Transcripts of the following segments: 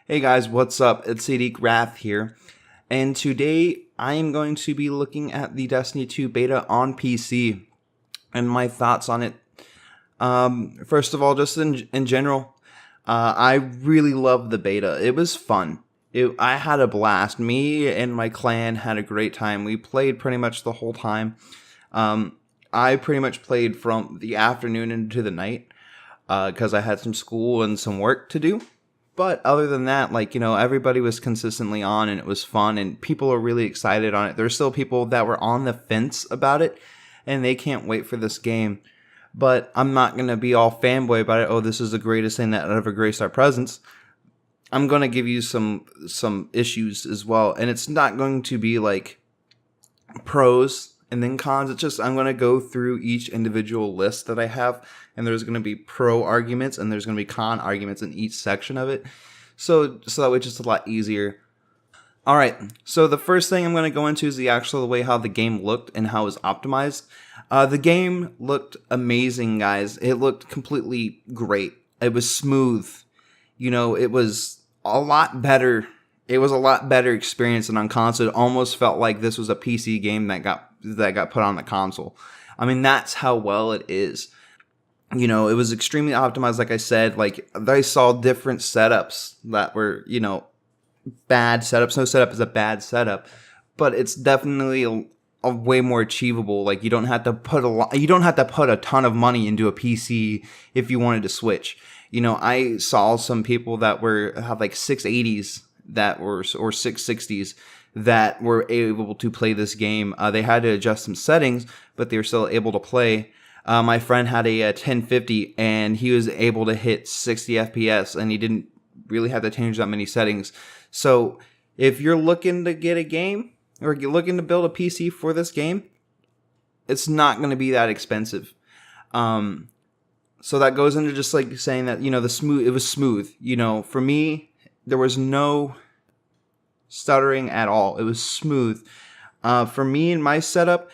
Hey guys, what's up? It's Sadiq Wrath here, and today I am going to be looking at the Destiny 2 beta on PC and my thoughts on it. First of all, just in general, I really loved the beta. It was fun. I had a blast. Me and my clan had a great time. We played pretty much the whole time. I pretty much played from the afternoon into the night because I had some school and some work to do. But other than that, everybody was consistently on and it was fun and people are really excited on it. There's still people that were on the fence about it and they can't wait for this game. But I'm not going to be all fanboy about it. Oh, this is the greatest thing that ever graced our presence. I'm going to give you some issues as well. And it's not going to be like pros and then cons. It's just I'm going to go through each individual list that I have, and there's going to be pro arguments and there's going to be con arguments in each section of it. So that way it's just a lot easier. All right, so the first thing I'm going to go into is the actual way how the game looked and how it was optimized. The game looked amazing, guys. It looked completely great. It was smooth. It was a lot better. It was a lot better experience than on console. It almost felt like this was a PC game that got put on the console. I mean, that's how well it is. It was extremely optimized, like I said. Like, I saw different setups that were, bad setups. No setup is a bad setup, but it's definitely a way more achievable. Like, you don't have to put a ton of money into a PC if you wanted to switch. I saw some people that have like 680s or 660s that were able to play this game. They had to adjust some settings, but they were still able to play. My friend had a 1050 and he was able to hit 60 FPS and he didn't really have to change that many settings. So if you're looking to get a game or you're looking to build a PC for this game, it's not going to be that expensive. So that goes into just like saying that, it was smooth. For me, there was no stuttering at all. It was smooth. For me and my setup,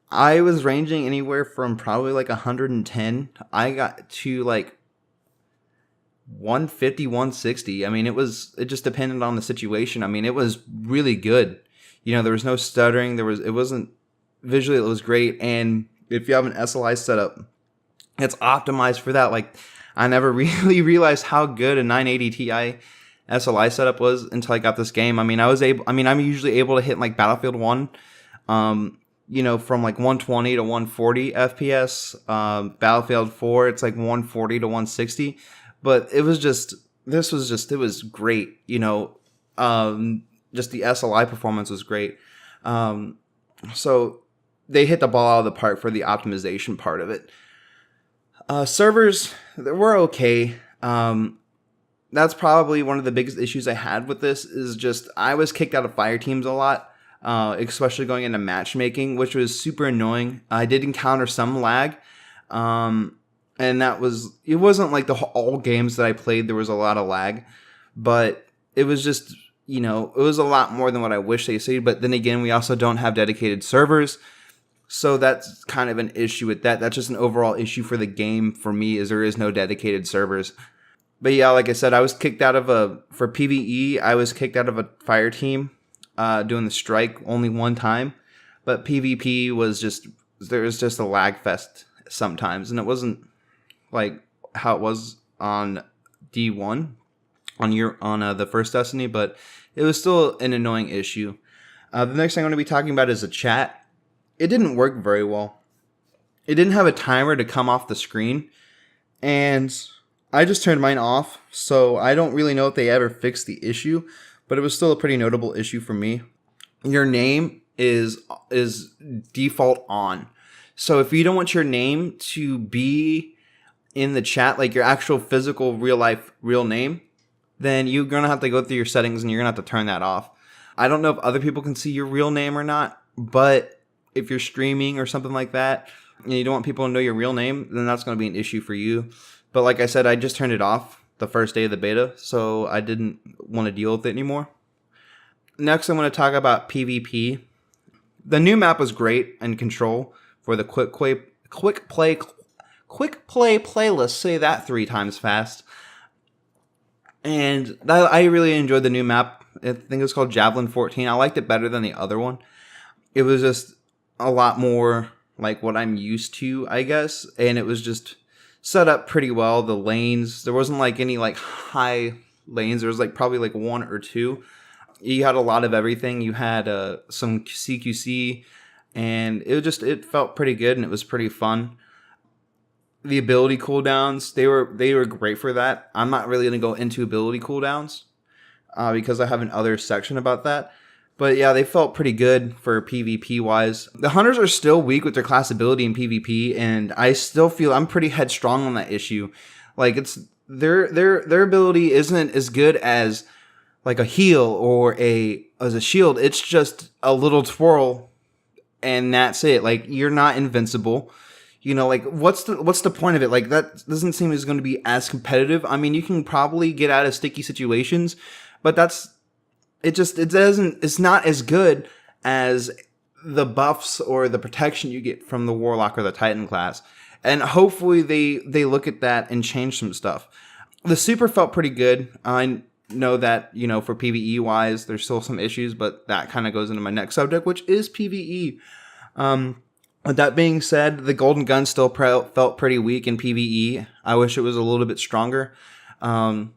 I was ranging anywhere from probably like 110. I got to like 150, 160. I mean, it just depended on the situation. I mean, it was really good. There was no stuttering. It wasn't visually, it was great. And if you have an SLI setup, it's optimized for that. Like, I never really realized how good a 980 Ti SLI setup was until I got this game. I mean, I'm usually able to hit like Battlefield 1, from like 120 to 140 FPS. Battlefield 4, it's like 140 to 160. But it was great. Just the SLI performance was great. So they hit the ball out of the park for the optimization part of it. Servers, were okay. That's probably one of the biggest issues I had with this is just I was kicked out of fire teams a lot, especially going into matchmaking, which was super annoying. I did encounter some lag, and it wasn't like all games that I played there was a lot of lag, but it was just, it was a lot more than what I wish they said. But then again, we also don't have dedicated servers. So that's kind of an issue with that. That's just an overall issue for the game for me is there is no dedicated servers. But yeah, like I said, I was kicked out of for PvE, I was kicked out of a fire team doing the strike only one time. But PvP there was just a lag fest sometimes. And it wasn't like how it was on D1 on the first Destiny, but it was still an annoying issue. The next thing I'm going to be talking about is the chat. It didn't work very well. It didn't have a timer to come off the screen, and I just turned mine off, so I don't really know if they ever fixed the issue, but it was still a pretty notable issue for me. Your name is default on. So if you don't want your name to be in the chat, like your actual physical real name, then you're going to have to go through your settings and you're going to have to turn that off. I don't know if other people can see your real name or not, but if you're streaming or something like that and you don't want people to know your real name, then that's going to be an issue for you. But like I said, I just turned it off the first day of the beta, so I didn't want to deal with it anymore. Next, I'm going to talk about PvP. The new map was great and Control for the quick play playlist. Say that 3 times fast. And I really enjoyed the new map. I think it was called Javelin 14. I liked it better than the other one. It was just a lot more like what I'm used to, I guess. And it was just set up pretty well. The lanes, there wasn't like any like high lanes. There was like probably like one or two. You had a lot of everything. You had some CQC, and it felt pretty good, and it was pretty fun. The ability cooldowns, they were great for that. I'm not really going to go into ability cooldowns because I have another section about that. But yeah, they felt pretty good for PvP wise. The hunters are still weak with their class ability in PvP, and I still feel I'm pretty headstrong on that issue. Like it's their ability isn't as good as like a heal or as a shield. It's just a little twirl, and that's it. Like you're not invincible. You know, like what's the point of it? Like that doesn't seem as going to be as competitive. I mean, you can probably get out of sticky situations, but it's not as good as the buffs or the protection you get from the Warlock or the Titan class. And hopefully they look at that and change some stuff. The super felt pretty good. I know that, you know, for PvE wise, there's still some issues, but that kind of goes into my next subject, which is PvE. With that being said, the golden gun still felt pretty weak in PvE. I wish it was a little bit stronger. What's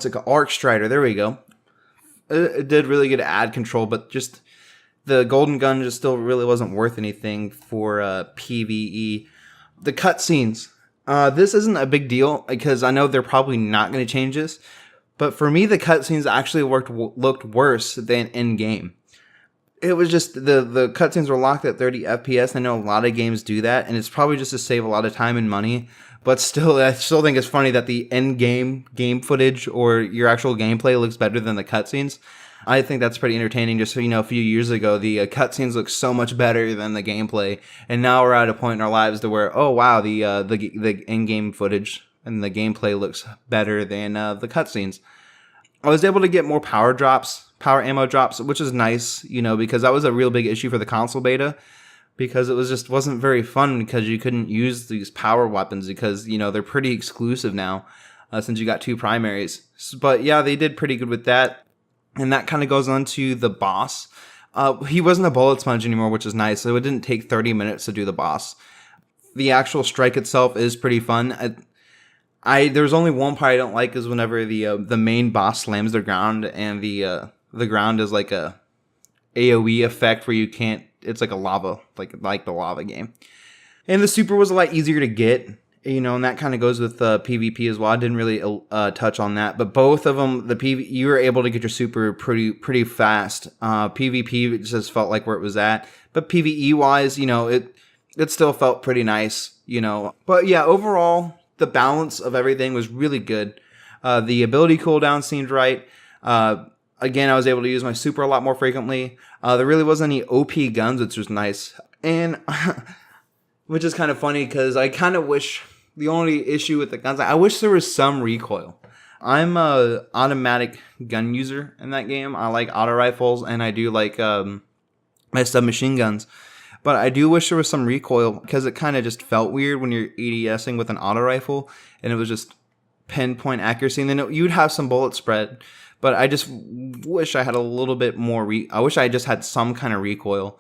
it called? Arc Strider. There we go. It did really good ad control, but just the golden gun just still really wasn't worth anything for PvE. The cutscenes. This isn't a big deal because I know they're probably not going to change this. But for me, the cutscenes actually looked worse than in game. It was just the cutscenes were locked at 30 FPS. I know a lot of games do that, and it's probably just to save a lot of time and money. But still, I still think it's funny that the end game footage or your actual gameplay looks better than the cutscenes. I think that's pretty entertaining. Just so you know, a few years ago, the cutscenes looked so much better than the gameplay, and now we're at a point in our lives to where, oh wow, the in-game footage and the gameplay looks better than the cutscenes. I was able to get more power ammo drops, which is nice, you know, because that was a real big issue for the console beta, because it wasn't very fun because you couldn't use these power weapons because, you know, they're pretty exclusive now since you got two primaries. But yeah, they did pretty good with that. And that kind of goes on to the boss. He wasn't a bullet sponge anymore, which is nice. So it didn't take 30 minutes to do the boss. The actual strike itself is pretty fun. There's only one part I don't like is whenever the main boss slams the ground and the ground is like a AoE effect where you can't. It's like a lava, like the lava game. And the super was a lot easier to get, you know, and that kind of goes with PvP as well. I didn't really touch on that, but both of them, you were able to get your super pretty fast. PvP just felt like where it was at, but PvE wise, you know, it still felt pretty nice, you know. But yeah, overall, the balance of everything was really good. The ability cooldown seemed right. Again, I was able to use my super a lot more frequently. There really wasn't any OP guns, which was nice. And which is kind of funny because I kind of wish the only issue with the guns, I wish there was some recoil. I'm a automatic gun user in that game. I like auto rifles and I do like my submachine guns. But I do wish there was some recoil because it kind of just felt weird when you're ADSing with an auto rifle and it was just pinpoint accuracy. And then you'd have some bullet spread. But I just wish I had a little bit more. I wish I just had some kind of recoil.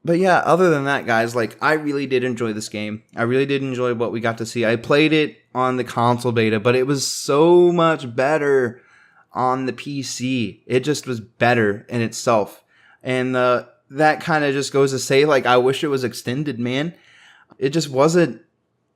But yeah, other than that, guys, like I really did enjoy this game. I really did enjoy what we got to see. I played it on the console beta, but it was so much better on the PC. It just was better in itself. And that kind of just goes to say, like, I wish it was extended, man. It just wasn't.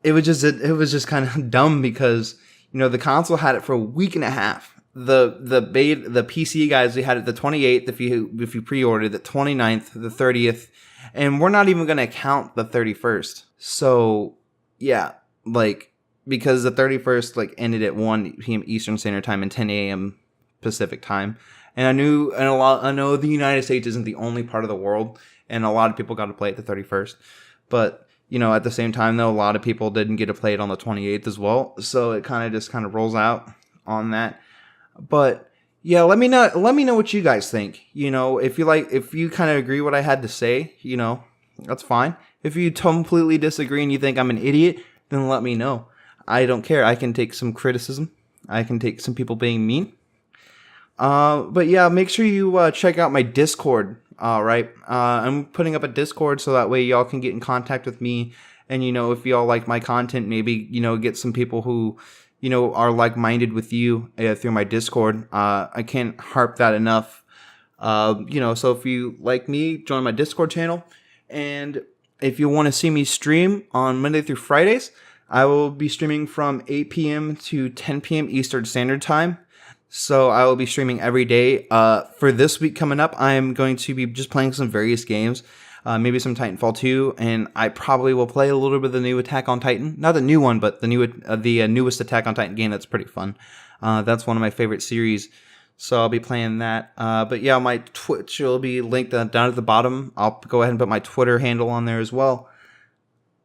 It was just kind of dumb because, you know, the console had it for a week and a half. The PC guys, they had it the 28th if you pre-ordered, the 29th, the 30th, and we're not even going to count the 31st. So yeah, like, because the 31st like ended at 1 p.m. Eastern Standard Time and 10 a.m. Pacific Time. And I know the United States isn't the only part of the world, and a lot of people got to play it the 31st. But, you know, at the same time though, a lot of people didn't get to play it on the 28th as well. So it kind of rolls out on that. But yeah, let me know what you guys think. You know, if you kind of agree what I had to say, you know, that's fine. If you completely disagree and you think I'm an idiot, then let me know. I don't care. I can take some criticism. I can take some people being mean. But yeah, make sure you check out my Discord. Right, I'm putting up a Discord so that way y'all can get in contact with me. And if y'all like my content, maybe get some people who are like-minded with you through my Discord. I can't harp that enough. So if you like me, join my Discord channel. And if you want to see me stream on Monday through Fridays, I will be streaming from 8 p.m. to 10 p.m. Eastern Standard Time. So I will be streaming every day. For this week coming up, I am going to be just playing some various games. Maybe some Titanfall 2, and I probably will play a little bit of the new Attack on Titan. Not the new one, but the newest Attack on Titan game. That's pretty fun. That's one of my favorite series. So I'll be playing that. But yeah, my Twitch will be linked down at the bottom. I'll go ahead and put my Twitter handle on there as well.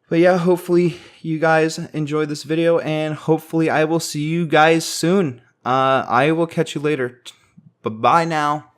But yeah, hopefully you guys enjoyed this video, and hopefully I will see you guys soon. I will catch you later. Bye-bye now.